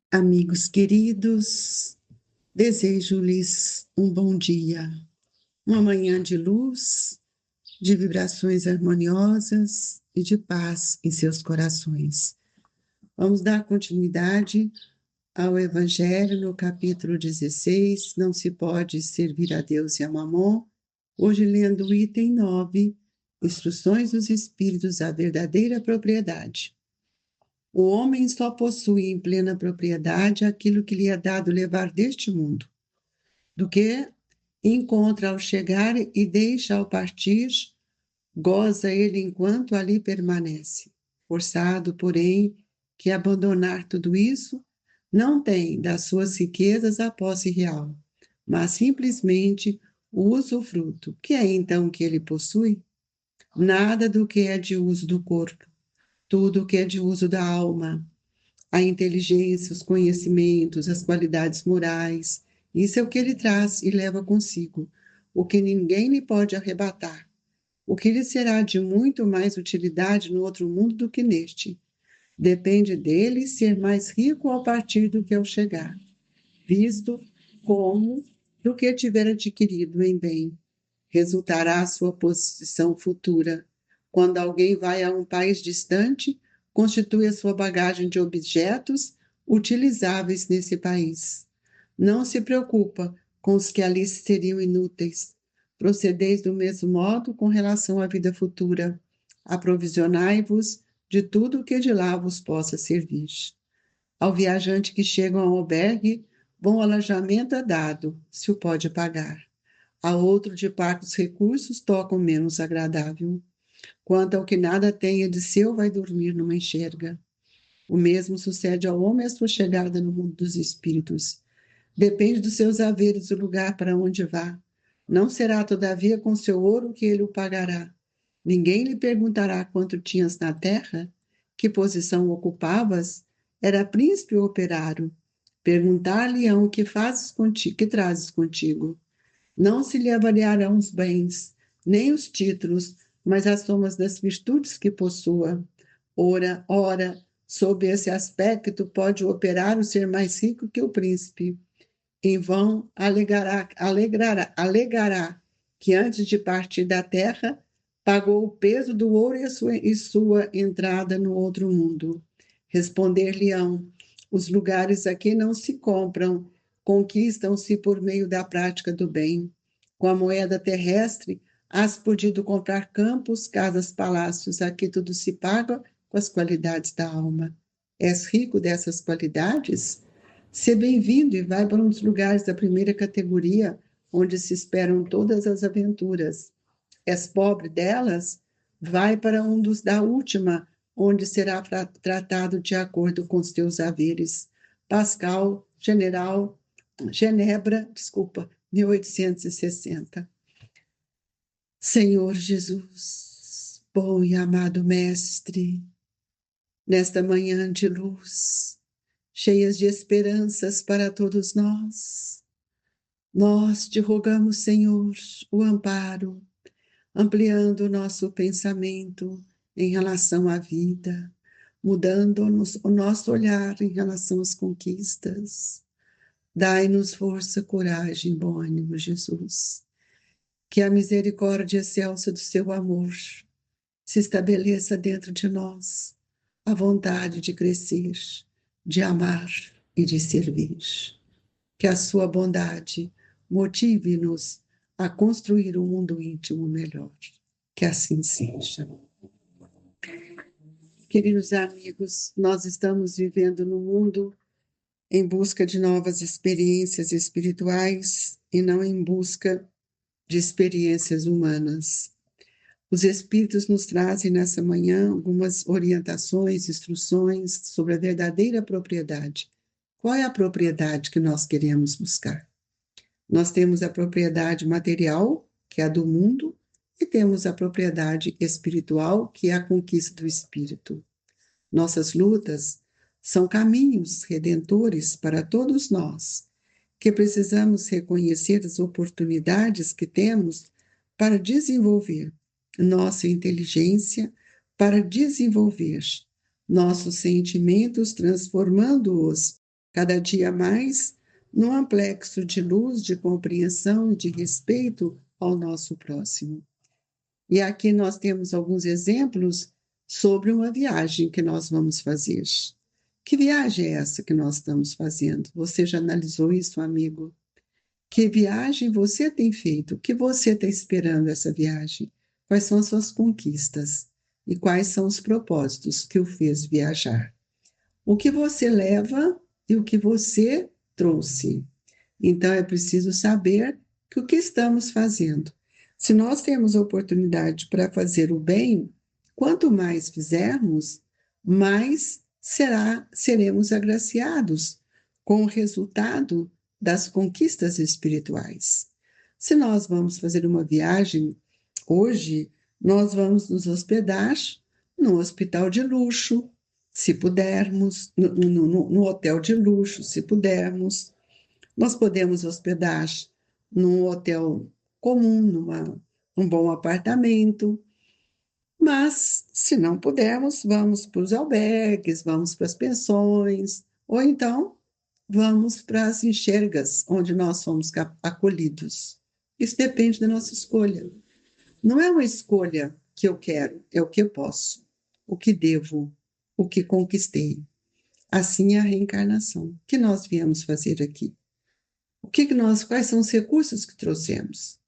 Amigos queridos, desejo-lhes um bom dia, uma manhã de luz, de vibrações harmoniosas e de paz em seus corações. Vamos dar continuidade ao Evangelho no capítulo 16, não se pode servir a Deus e a Mamon, hoje lendo o item 9, Instruções dos Espíritos à Verdadeira Propriedade. O homem só possui em plena propriedade aquilo que lhe é dado levar deste mundo, do que encontra ao chegar e deixa ao partir, goza ele enquanto ali permanece. Forçado, porém, que abandonar tudo isso, não tem das suas riquezas a posse real, mas simplesmente o usufruto. Que é então que ele possui? Nada do que é de uso do corpo, tudo o que é de uso da alma, a inteligência, os conhecimentos, as qualidades morais. Isso é o que ele traz e leva consigo, o que ninguém lhe pode arrebatar, o que lhe será de muito mais utilidade no outro mundo do que neste. Depende dele ser mais rico ao partir do que ao chegar, visto como do que tiver adquirido em bem. Resultará a sua posição futura. Quando alguém vai a um país distante, constitui a sua bagagem de objetos utilizáveis nesse país. Não se preocupa com os que ali seriam inúteis. Procedeis do mesmo modo com relação à vida futura. Aprovisionai-vos de tudo o que de lá vos possa servir. Ao viajante que chega ao albergue, bom alojamento é dado, se o pode pagar. A outro de parcos recursos toca o menos agradável. Quanto ao que nada tenha de seu, vai dormir numa enxerga. O mesmo sucede ao homem à sua chegada no mundo dos espíritos. Depende dos seus haveres o lugar para onde vá. Não será, todavia, com seu ouro que ele o pagará. Ninguém lhe perguntará quanto tinhas na terra, que posição ocupavas, era príncipe ou operário. Perguntar-lhe-ão o que fazes contigo, que trazes contigo. Não se lhe avaliarão os bens, nem os títulos, mas as somas das virtudes que possua. Ora, sob esse aspecto, pode o operário ser mais rico que o príncipe. Em vão alegará que antes de partir da terra, pagou o peso do ouro e sua entrada no outro mundo. Responder-lhe-ão, os lugares aqui não se compram, conquistam-se por meio da prática do bem. Com a moeda terrestre, has podido comprar campos, casas, palácios, aqui tudo se paga com as qualidades da alma. És rico dessas qualidades? Ser bem-vindo e vai para um dos lugares da primeira categoria, onde se esperam todas as aventuras. És pobre delas? Vai para um dos da última, onde será tratado de acordo com os teus haveres. Pascal, Genebra, 1860. Senhor Jesus, bom e amado Mestre, nesta manhã de luz, cheias de esperanças para todos nós, nós te rogamos, Senhor, o amparo, ampliando o nosso pensamento em relação à vida, mudando-nos o nosso olhar em relação às conquistas. Dai-nos força, coragem, bom ânimo, Jesus. Que a misericórdia excelsa do seu amor se estabeleça dentro de nós, a vontade de crescer, de amar e de servir. Que a sua bondade motive-nos a construir um mundo íntimo melhor. Que assim seja. Queridos amigos, nós estamos vivendo no mundo em busca de novas experiências espirituais e não em busca de experiências humanas. Os Espíritos nos trazem nessa manhã algumas orientações, instruções sobre a verdadeira propriedade. Qual é a propriedade que nós queremos buscar? Nós temos a propriedade material, que é a do mundo, e temos a propriedade espiritual, que é a conquista do espírito. Nossas lutas são caminhos redentores para todos nós, que precisamos reconhecer as oportunidades que temos para desenvolver nossa inteligência, para desenvolver nossos sentimentos, transformando-os cada dia mais, num amplexo de luz, de compreensão e de respeito ao nosso próximo. E aqui nós temos alguns exemplos sobre uma viagem que nós vamos fazer. Que viagem é essa que nós estamos fazendo? Você já analisou isso, amigo? Que viagem você tem feito? O que você está esperando essa viagem? Quais são as suas conquistas? E quais são os propósitos que o fez viajar? O que você leva e o que você trouxe? Então, é preciso saber que o que estamos fazendo. Se nós temos oportunidade para fazer o bem, quanto mais fizermos, mais seremos agraciados com o resultado das conquistas espirituais. Se nós vamos fazer uma viagem hoje, nós vamos nos hospedar no hospital de luxo, se pudermos, no hotel de luxo, se pudermos. Nós podemos hospedar num hotel comum, num bom apartamento, mas, se não pudermos, vamos para os albergues, vamos para as pensões, ou então vamos para as enxergas, onde nós somos acolhidos. Isso depende da nossa escolha. Não é uma escolha que eu quero, é o que eu posso, o que devo, o que conquistei. Assim é a reencarnação. O que nós viemos fazer aqui? Quais são os recursos que trouxemos?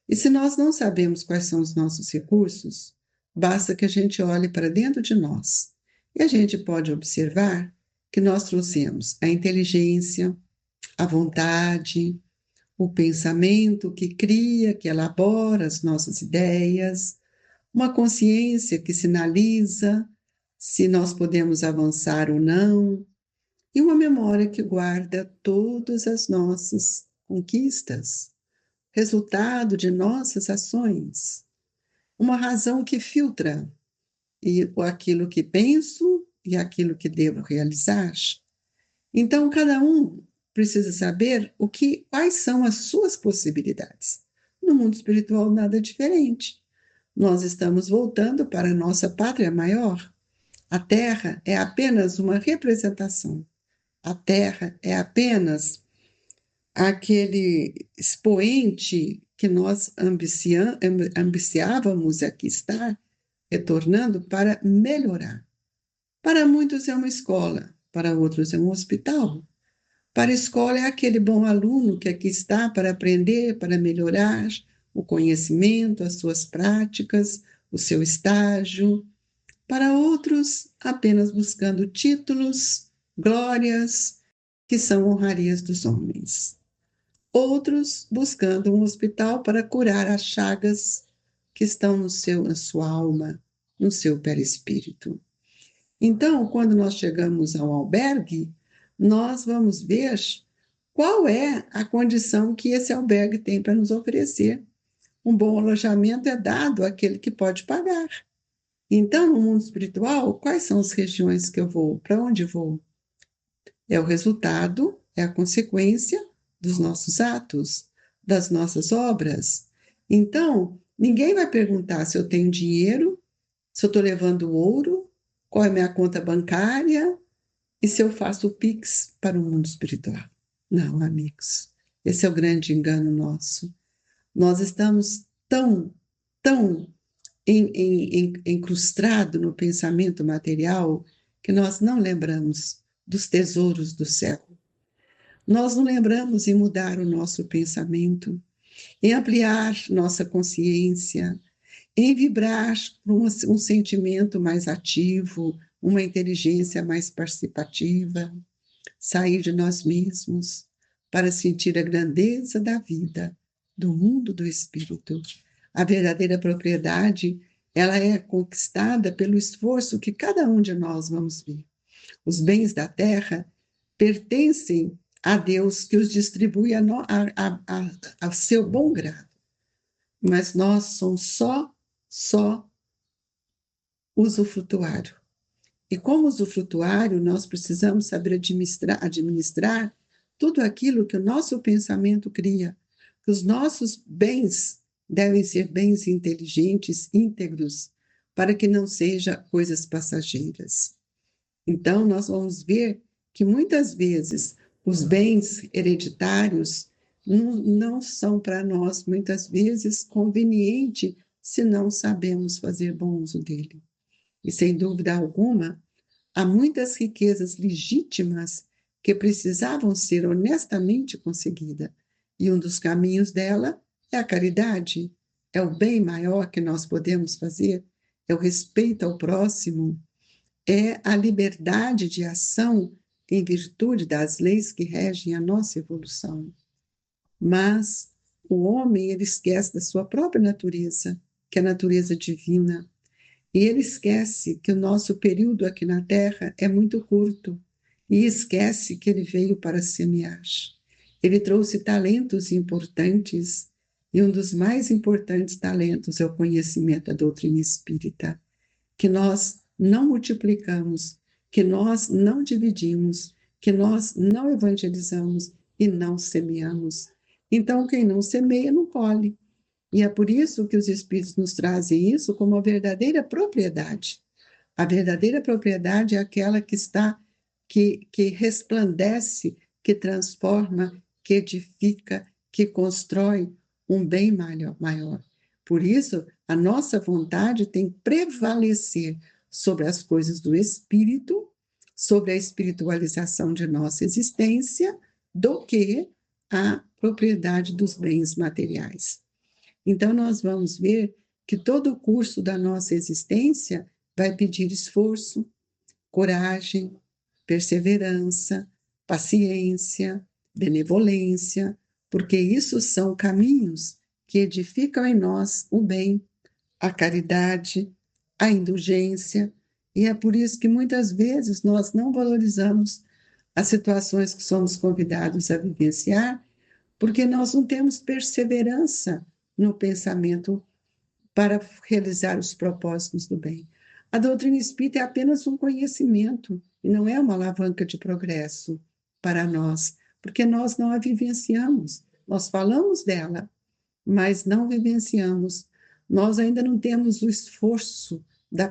E se nós não sabemos quais são os nossos recursos, basta que a gente olhe para dentro de nós. E a gente pode observar que nós trouxemos a inteligência, a vontade, o pensamento que cria, que elabora as nossas ideias, uma consciência que sinaliza se nós podemos avançar ou não, e uma memória que guarda todas as nossas conquistas, resultado de nossas ações, uma razão que filtra aquilo que penso e aquilo que devo realizar. Então, cada um precisa saber quais são as suas possibilidades. No mundo espiritual, nada diferente. Nós estamos voltando para a nossa pátria maior. A Terra é apenas uma representação. A Terra é apenas aquele expoente que nós ambiciávamos aqui estar, retornando para melhorar. Para muitos é uma escola, para outros é um hospital. Para a escola é aquele bom aluno que aqui está para aprender, para melhorar o conhecimento, as suas práticas, o seu estágio. Para outros, apenas buscando títulos, glórias, que são honrarias dos homens. Outros buscando um hospital para curar as chagas que estão na sua alma, no seu perispírito. Então, quando nós chegamos ao albergue, nós vamos ver qual é a condição que esse albergue tem para nos oferecer. Um bom alojamento é dado àquele que pode pagar. Então, no mundo espiritual, quais são as regiões que eu vou? Para onde vou? É o resultado, é a consequência dos nossos atos, das nossas obras. Então, ninguém vai perguntar se eu tenho dinheiro, se eu estou levando ouro, qual é a minha conta bancária e se eu faço o Pix para o mundo espiritual. Não, amigos, esse é o grande engano nosso. Nós estamos tão encrustado no pensamento material que nós não lembramos dos tesouros do céu. Nós não lembramos em mudar o nosso pensamento, em ampliar nossa consciência, em vibrar para um sentimento mais ativo, uma inteligência mais participativa, sair de nós mesmos para sentir a grandeza da vida, do mundo do espírito. A verdadeira propriedade, ela é conquistada pelo esforço que cada um de nós vamos ver. Os bens da terra pertencem a Deus, que os distribui a seu bom grado. Mas nós somos só usufrutuário. E como usufrutuário, nós precisamos saber administrar tudo aquilo que o nosso pensamento cria, que os nossos bens devem ser bens inteligentes, íntegros, para que não sejam coisas passageiras. Então, nós vamos ver que muitas vezes Os bens hereditários não são para nós, muitas vezes, conveniente se não sabemos fazer bom uso dele. E, sem dúvida alguma, há muitas riquezas legítimas que precisavam ser honestamente conseguidas. E um dos caminhos dela é a caridade, é o bem maior que nós podemos fazer, é o respeito ao próximo, é a liberdade de ação em virtude das leis que regem a nossa evolução. Mas o homem, ele esquece da sua própria natureza, que é a natureza divina, e ele esquece que o nosso período aqui na Terra é muito curto, e esquece que ele veio para semear. Ele trouxe talentos importantes, e um dos mais importantes talentos é o conhecimento da doutrina espírita, que nós não multiplicamos, que nós não dividimos, que nós não evangelizamos e não semeamos. Então, quem não semeia, não colhe. E é por isso que os Espíritos nos trazem isso como a verdadeira propriedade. A verdadeira propriedade é aquela que está, que resplandece, que transforma, que edifica, que constrói um bem maior. Por isso, a nossa vontade tem que prevalecer sobre as coisas do Espírito, sobre a espiritualização de nossa existência, do que a propriedade dos bens materiais. Então, nós vamos ver que todo o curso da nossa existência vai pedir esforço, coragem, perseverança, paciência, benevolência, porque isso são caminhos que edificam em nós o bem, a caridade, a indulgência, e é por isso que muitas vezes nós não valorizamos as situações que somos convidados a vivenciar, porque nós não temos perseverança no pensamento para realizar os propósitos do bem. A doutrina espírita é apenas um conhecimento e não é uma alavanca de progresso para nós, porque nós não a vivenciamos. Nós falamos dela, mas não vivenciamos. Nós ainda não temos o esforço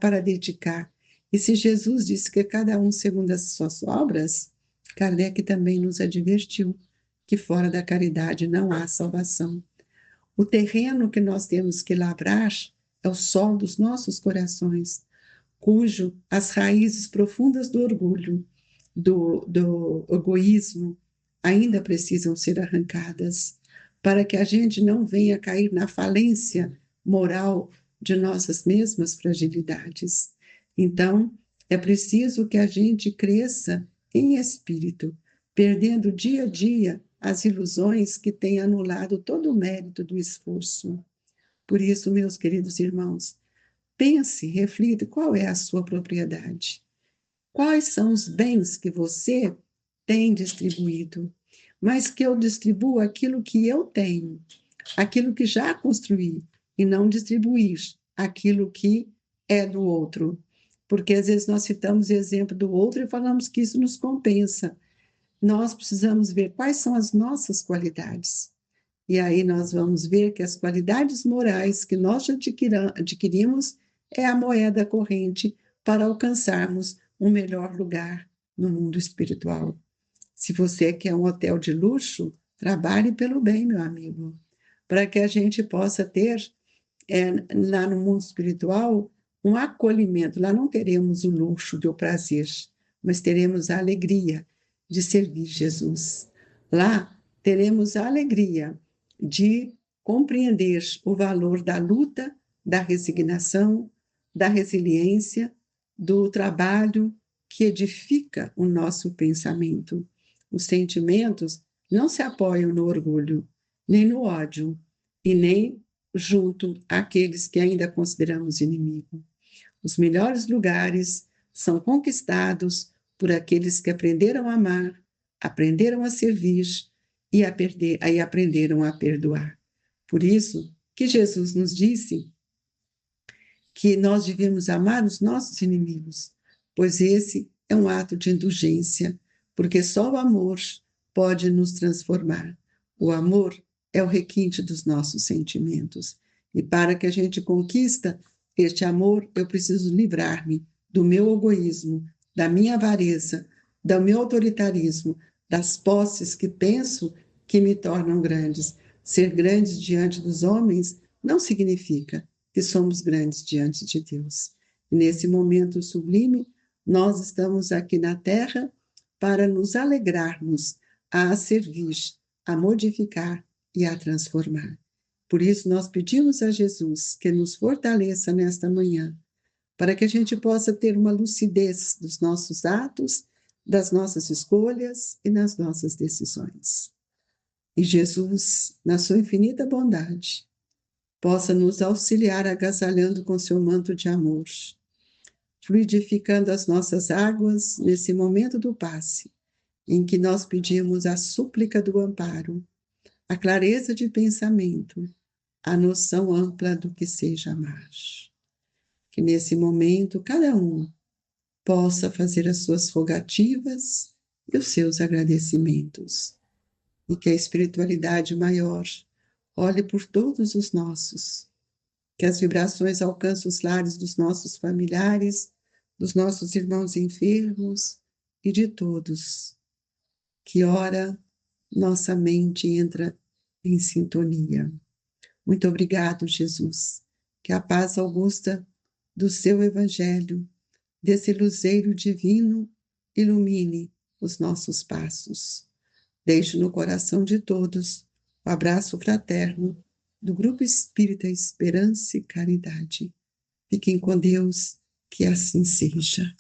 para dedicar. E se Jesus disse que cada um segundo as suas obras, Kardec também nos advertiu que fora da caridade não há salvação. O terreno que nós temos que lavrar é o sol dos nossos corações, cujo as raízes profundas do orgulho, do egoísmo, ainda precisam ser arrancadas, para que a gente não venha cair na falência moral de nossas mesmas fragilidades. Então, é preciso que a gente cresça em espírito, perdendo dia a dia as ilusões que têm anulado todo o mérito do esforço. Por isso, meus queridos irmãos, pense, reflita qual é a sua propriedade. Quais são os bens que você tem distribuído? Mas que eu distribuo aquilo que eu tenho, aquilo que já construí, e não distribuir aquilo que é do outro. Porque às vezes nós citamos o exemplo do outro e falamos que isso nos compensa. Nós precisamos ver quais são as nossas qualidades. E aí nós vamos ver que as qualidades morais que nós adquirimos é a moeda corrente para alcançarmos um melhor lugar no mundo espiritual. Se você quer um hotel de luxo, trabalhe pelo bem, meu amigo, para que a gente possa ter, lá no mundo espiritual, um acolhimento. Lá não teremos o luxo do prazer, mas teremos a alegria de servir Jesus. Lá teremos a alegria de compreender o valor da luta, da resignação, da resiliência, do trabalho que edifica o nosso pensamento. Os sentimentos não se apoiam no orgulho, nem no ódio, e nem junto àqueles que ainda consideramos inimigo. Os melhores lugares são conquistados por aqueles que aprenderam a amar, aprenderam a servir e aprenderam a perdoar. Por isso que Jesus nos disse que nós devemos amar os nossos inimigos, pois esse é um ato de indulgência, porque só o amor pode nos transformar. O amor é o requinte dos nossos sentimentos. E para que a gente conquista este amor, eu preciso livrar-me do meu egoísmo, da minha avareza, do meu autoritarismo, das posses que penso que me tornam grandes. Ser grandes diante dos homens não significa que somos grandes diante de Deus. E nesse momento sublime, nós estamos aqui na Terra para nos alegrarmos, a servir, a modificar e a transformar. Por isso, nós pedimos a Jesus que nos fortaleça nesta manhã, para que a gente possa ter uma lucidez dos nossos atos, das nossas escolhas e nas nossas decisões. E Jesus, na sua infinita bondade, possa nos auxiliar agasalhando com seu manto de amor, fluidificando as nossas águas nesse momento do passe, em que nós pedimos a súplica do amparo, a clareza de pensamento, a noção ampla do que seja amar. Que nesse momento cada um possa fazer as suas rogativas e os seus agradecimentos. E que a espiritualidade maior olhe por todos os nossos, que as vibrações alcancem os lares dos nossos familiares, dos nossos irmãos enfermos e de todos. Que ora nossa mente entra em sintonia. Muito obrigado, Jesus. Que a paz augusta do seu Evangelho, desse luzeiro divino, ilumine os nossos passos. Deixo no coração de todos o abraço fraterno do Grupo Espírita Esperança e Caridade. Fiquem com Deus, que assim seja.